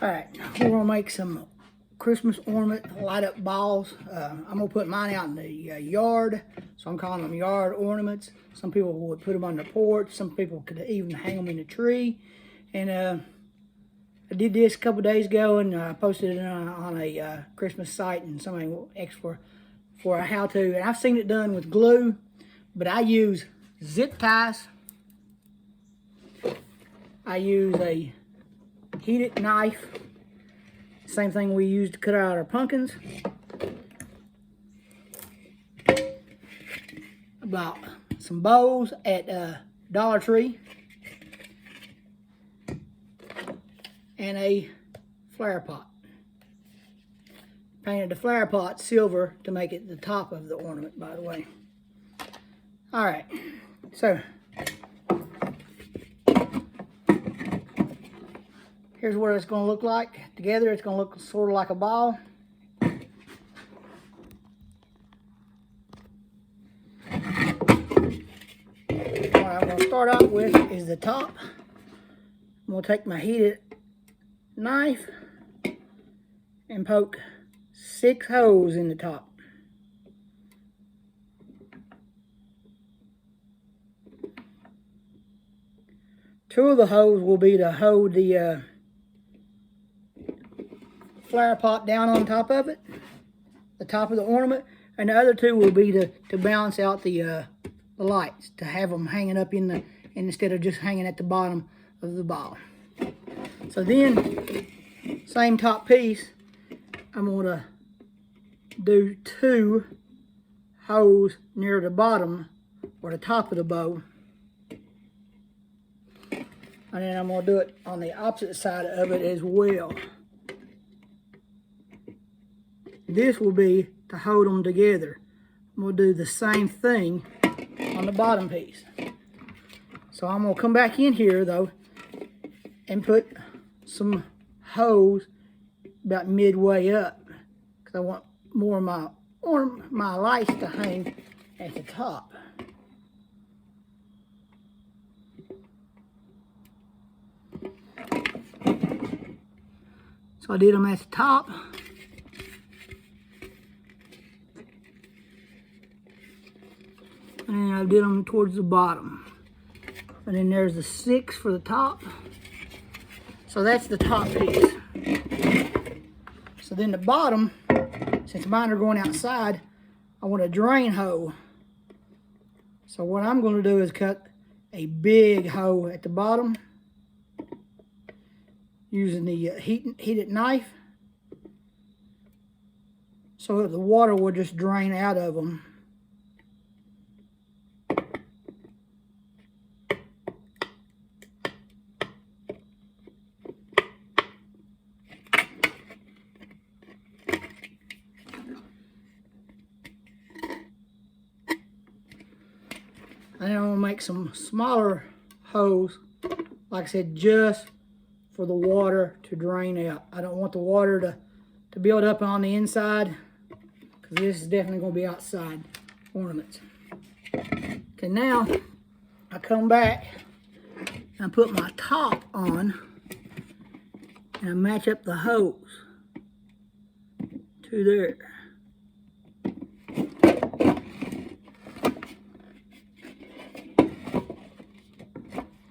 Alright, we're gonna make some Christmas ornament light up balls. I'm gonna put mine out in the yard, so I'm calling them yard ornaments. Some people would put them on the porch, some people could even hang them in the tree. And I did this a couple days ago, and I posted it on a Christmas site, and somebody asked for a how-to. And I've seen it done with glue, but I use zip ties. I use a heated knife, same thing we use to cut out our pumpkins. About some bows at Dollar Tree, and a flower pot. Painted the flower pot silver to make it the top of the ornament, by the way. Alright, so here's what it's going to look like. Together it's going to look sort of like a ball. What I'm going to start out with is the top. I'm going to take my heated knife and poke 6 holes in the top. Two of the holes will be to hold the flower pot down on top of it, the top of the ornament, and the other two will be to balance out the lights, to have them hanging up in the, instead of just hanging at the bottom of the ball. So then, same top piece, I'm going to do 2 holes near the bottom or the top of the bow. And then I'm going to do it on the opposite side of it as well. This will be to hold them together. I'm going to do the same thing on the bottom piece. So I'm going to come back in here though and put some holes about midway up, because I want more of my lights to hang at the top. So I did them at the top. And then I did them towards the bottom. And then there's the 6 for the top. So that's the top piece. So then the bottom, since mine are going outside, I want a drain hole. So what I'm going to do is cut a big hole at the bottom using the heated knife, so that the water will just drain out of them. And then I'm going to make some smaller holes, like I said, just for the water to drain out. I don't want the water to build up on the inside, because this is definitely going to be outside ornaments. Okay, now I come back and I put my top on and I match up the holes to there.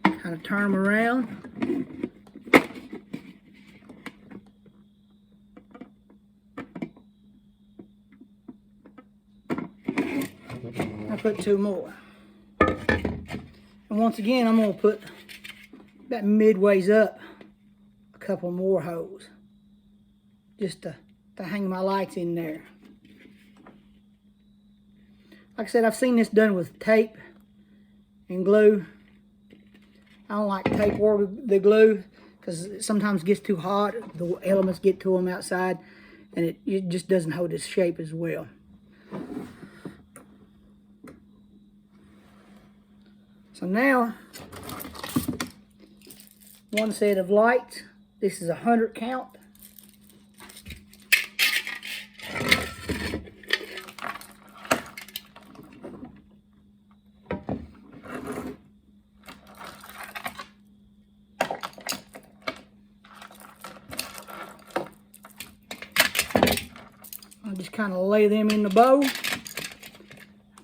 Kind of turn them around. I put 2 more. And once again, I'm going to put about midways up a couple more holes, just to hang my lights in there. Like I said, I've seen this done with tape and glue. I don't like tape or the glue, because it sometimes gets too hot. The elements get to them outside, and it just doesn't hold its shape as well. So now, 1 set of lights. This is 100 count. I just kind of lay them in the bow.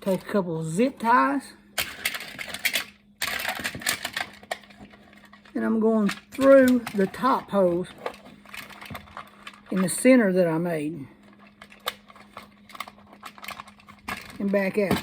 Take a couple of zip ties. And I'm going through the top holes in the center that I made. And back out.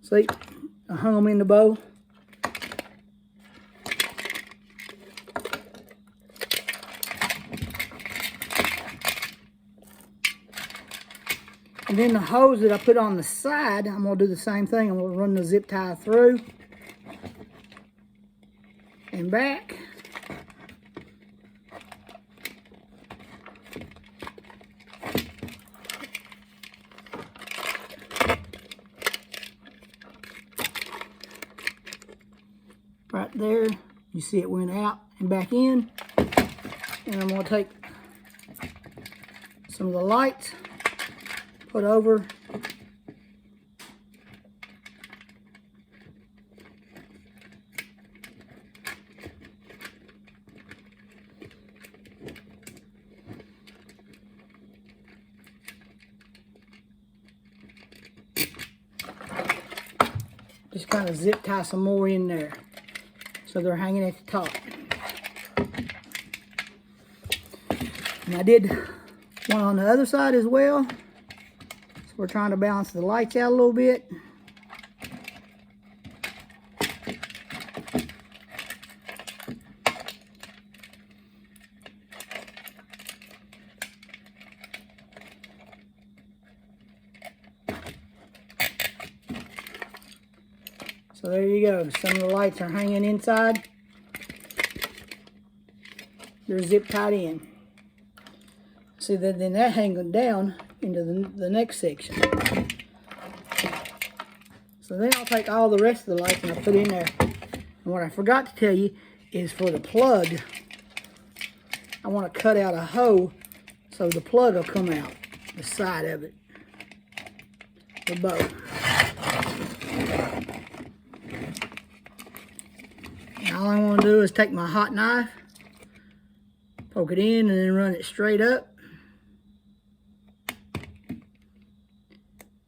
See, I hung them in the bow. And then the hose that I put on the side, I'm going to do the same thing. I'm going to run the zip tie through and back. Right there, you see it went out and back in. And I'm going to take some of the lights, put over. Just kind of zip tie some more in there. So they're hanging at the top. And I did one on the other side as well. So we're trying to balance the lights out a little bit. So there you go. Some of the lights are hanging inside. They're zip tied in. See, then that hanging down into the next section. So then I'll take all the rest of the lights and I'll put in there. And what I forgot to tell you is for the plug, I want to cut out a hole so the plug will come out the side of it, the bow. And all I want to do is take my hot knife, poke it in, and then run it straight up.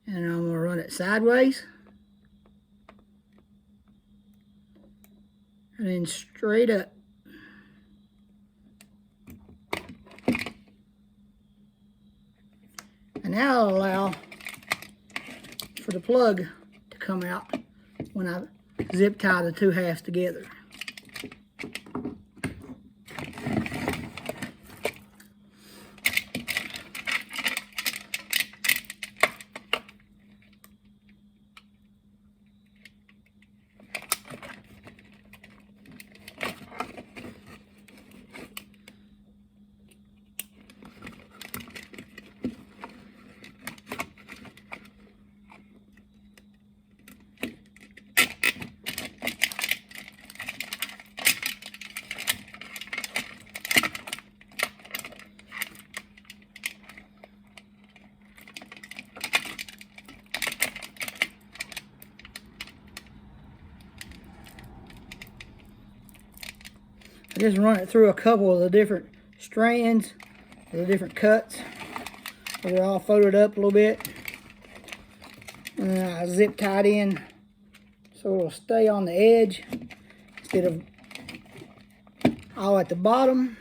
And I'm going to run it sideways. And then straight up. And now I'll allow for the plug to come out when I zip tie the two halves together. I just run it through a couple of the different strands, the different cuts. So they're all folded up a little bit. And then I zip tie it in so it'll stay on the edge instead of all at the bottom.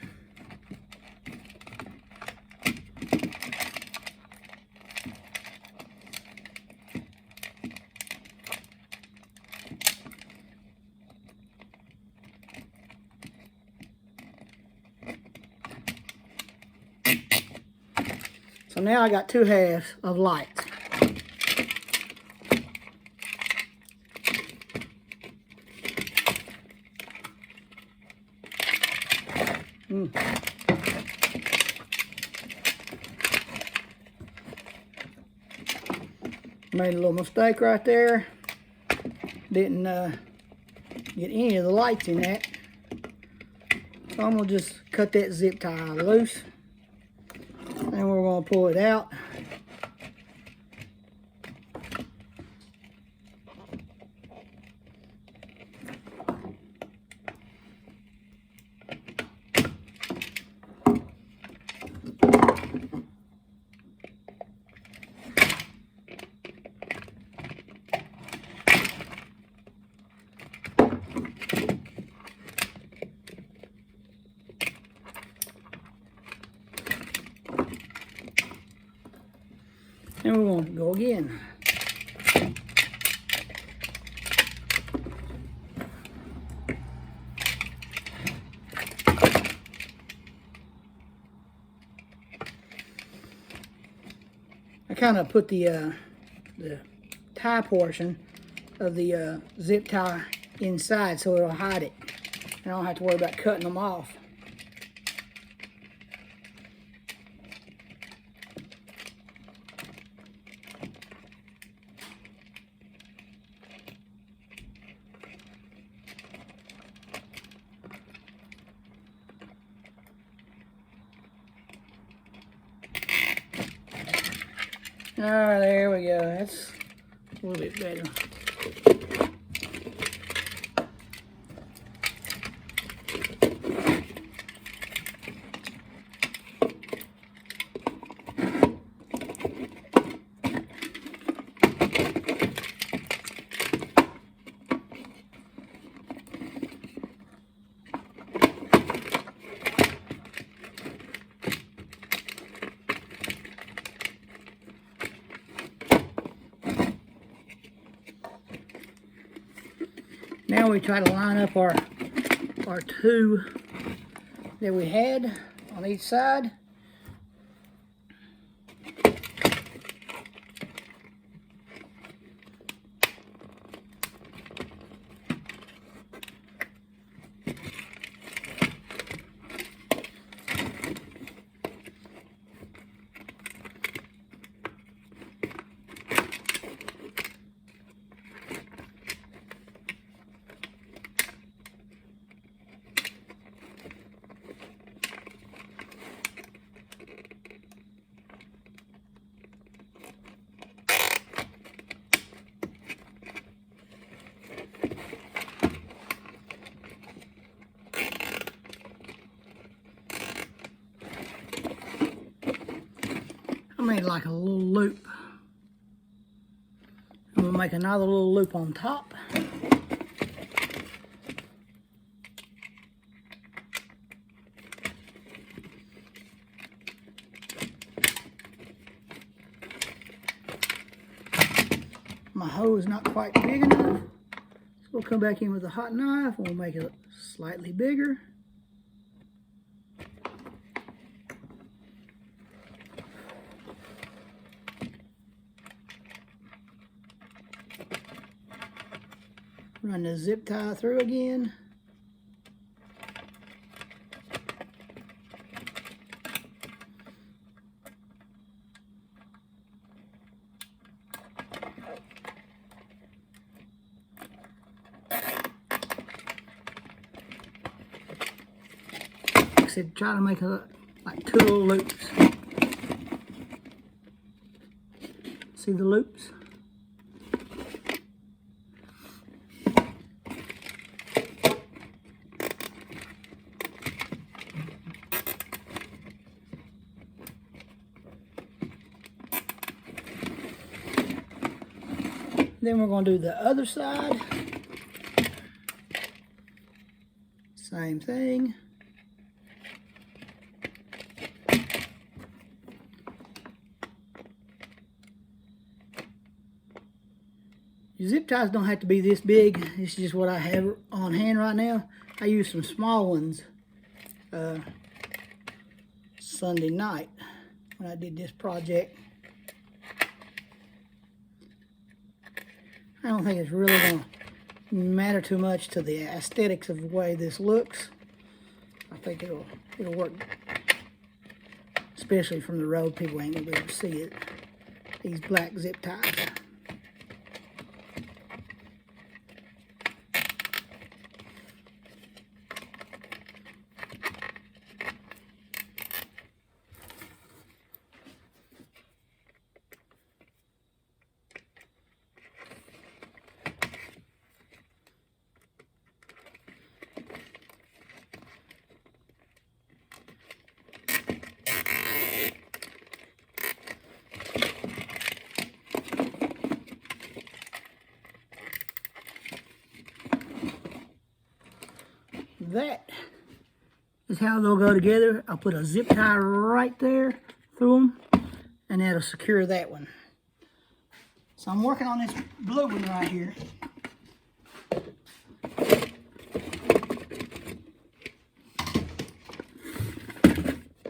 So now I got two halves of lights. Made a little mistake right there. didn't get any of the lights in that. So I'm going to just cut that zip tie loose. And we're going to pull it out. And we're going to go again. I kind of put the tie portion of the zip tie inside so it'll hide it. And I don't have to worry about cutting them off. Alright, there we go. That's a little bit better. Now we try to line up our two that we had on each side. I made like a little loop. I'm gonna make another little loop on top. My hoe is not quite big enough. So we'll come back in with a hot knife and we'll make it slightly bigger. Run the zip tie through again. Like I said, try to make like two little loops. See the loops? Then we're going to do the other side. Same thing. Your zip ties don't have to be this big. This is just what I have on hand right now. I used some small ones Sunday night when I did this project. I don't think it's really going to matter too much to the aesthetics of the way this looks. I think it'll work, especially from the road. People ain't going to be able to see it. These black zip ties. that is how they'll go together. I'll put a zip tie right there through them, and that'll secure that one. So I'm working on this blue one right here.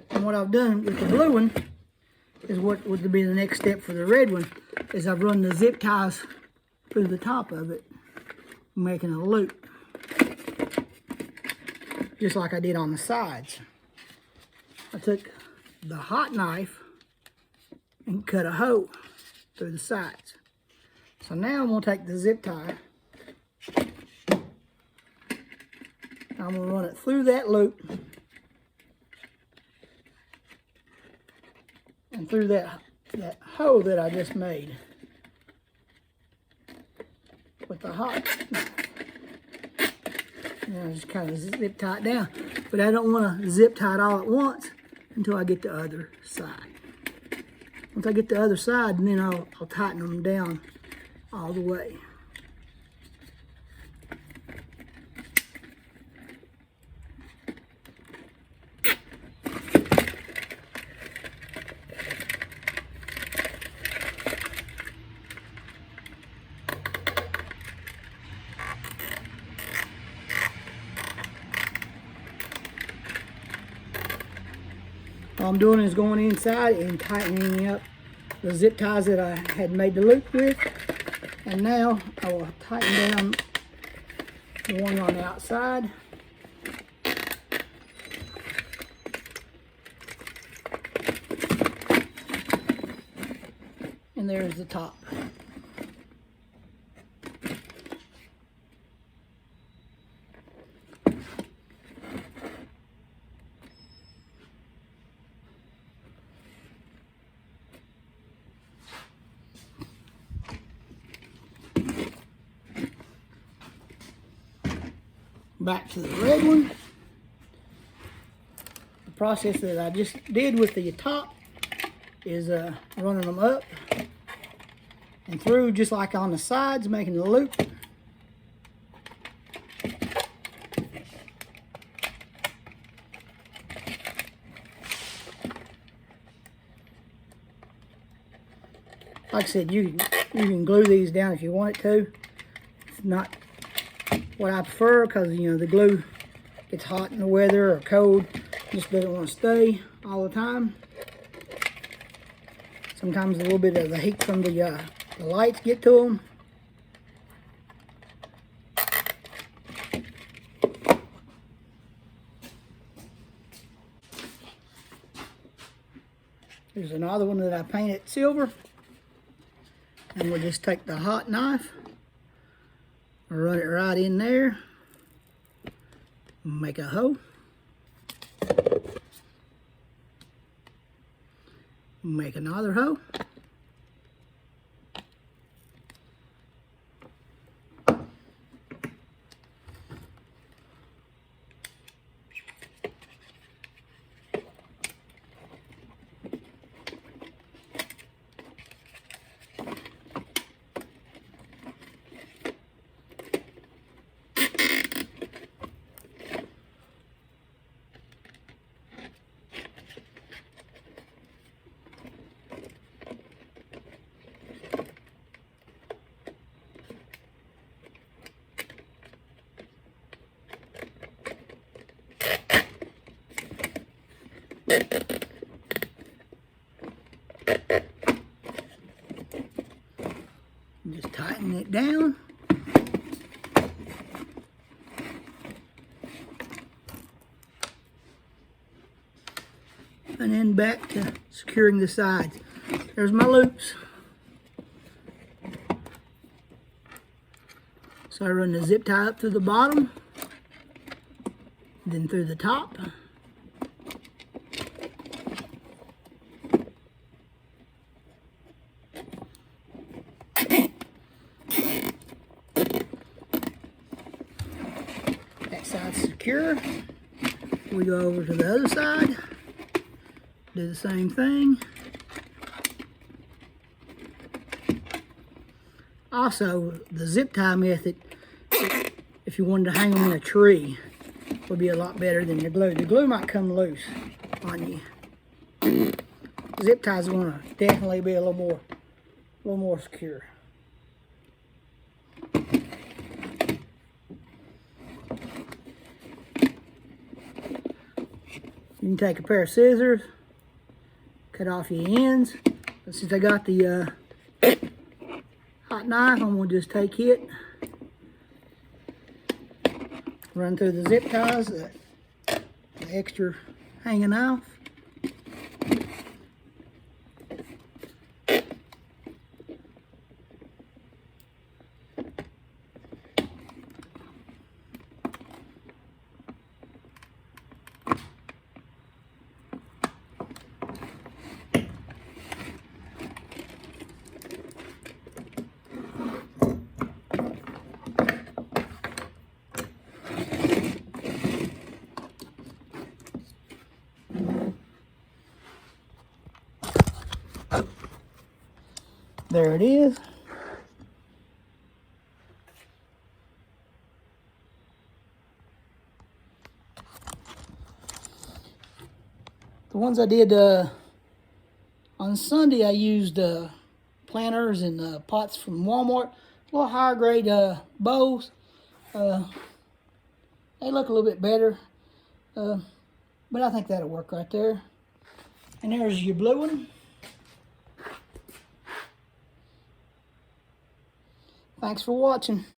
And what I've done with the blue one is what would be the next step for the red one, is I've run the zip ties through the top of it, making a loop, just like I did on the sides. I took the hot knife and cut a hole through the sides. So now I'm going to take the zip tie, I'm going to run it through that loop and through that hole that I just made with the hot knife. And I just kind of zip tie it down. But I don't want to zip tie it all at once until I get the other side. Once I get the other side, then I'll tighten them down all the way. All I'm doing is going inside and tightening up the zip ties that I had made the loop with. And now I will tighten down the one on the outside. And there's the top. Back to the red one. The process that I just did with the top is running them up and through just like on the sides, making the loop. Like I said, you can glue these down if you want it to. It's not what I prefer, because you know the glue gets hot in the weather or cold, just doesn't want to stay all the time. Sometimes a little bit of the heat from the lights get to them. Here's another one that I painted silver, and we'll just take the hot knife, run it right in there, make a hole, make another hole, just tighten it down. And then back to securing the sides. There's my loops. So I run the zip tie up through the bottom, then through the top. That side's secure. We go over to the other side, do the same thing. Also, the zip tie method, if you wanted to hang them in a tree, would be a lot better than the glue. The glue might come loose on you. Zip ties are going to definitely be a little more secure. You can take a pair of scissors, cut off your ends. But since I got the hot knife, I'm going to just take it, run through the zip ties, the extra hanging off. There it is. The ones I did on Sunday, I used planters and pots from Walmart. A little higher grade bowls. They look a little bit better, but I think that'll work right there. And there's your blue one. Thanks for watching.